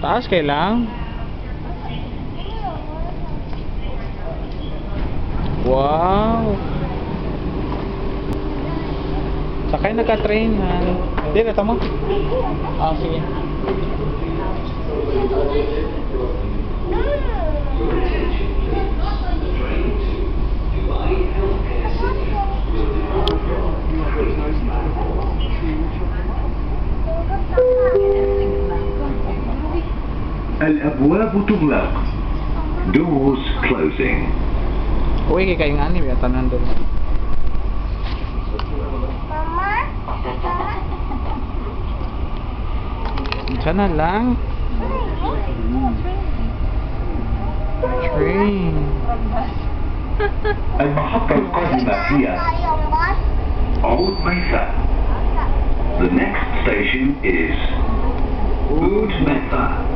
Taas kailang. Wow. Sakay naka-train na. Hindi, nata mo? Ah, sige. الأبواب تغلق. Doors closing. Uy, kaya nga ni yata nandun. Mama? Diyan na lang. Train. المحطة القادمة هي عود ميسا. The next station is عود ميسا.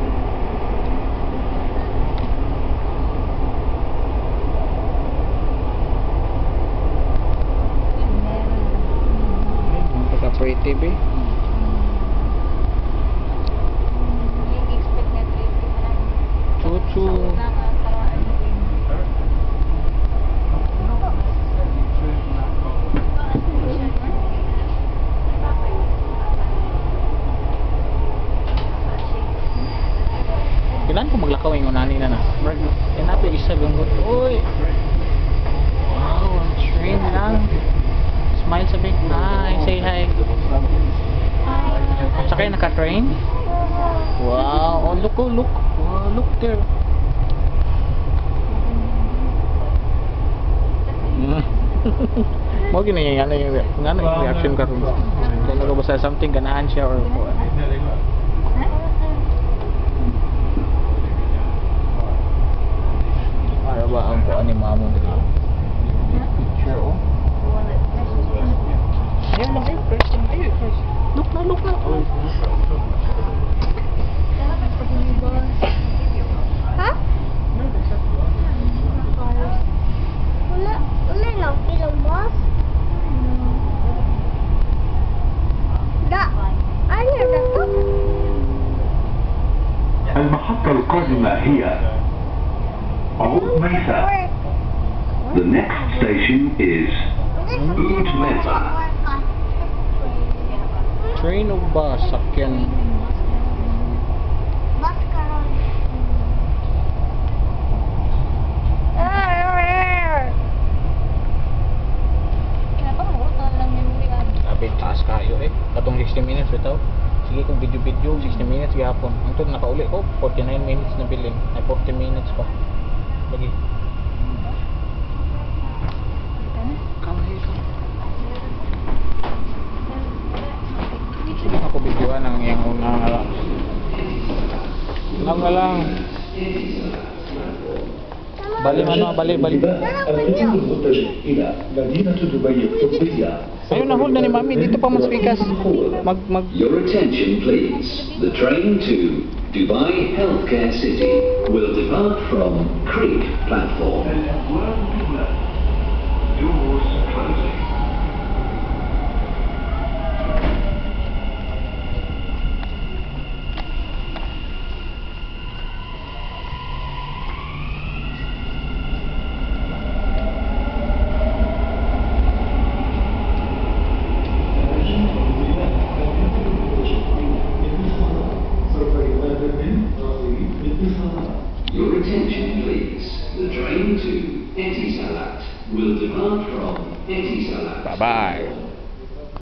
Pretty be. Cucu. Kailan ko maglakaw yung unani na na? Yan natin isa ganggot. Uy! Wow, ang train lang. Smile sa big. Hi, say hi. Sakay naka-train? Wow, oh look, oh look. Wow, look there. Mo gini yung reaction ka rin. Kaya ko basta something ganahan siya or para ba ang kuha ni mamo dito? Picture oh. Ayan lang eh, first. Look na. Ha? Wala lang film boss. Ano na to? المحطة القادمة هي عود ميسا. The next station is عود ميسا. Train o bus? Sakyan. Bus ka ron. Sabi, taas kayo eh. Katong 60 minutes bitaw. Sige kung video 60 minutes gihapon. Ang to nakauli ko 49 minutes na bilin. Ay 40 minutes pa. Lagi. Sige ako videoan ang iyang unang lang. Bali. القطار المتجه إلى مدينة دبي الطبية. Ayun, na-hold na ni Mami. Dito pa mas pikas. Your attention please. The train to Dubai Healthcare City will depart from Creek platform. Doors closing. Your attention please. The train to Etisalat will depart from Etisalat. Bye-bye.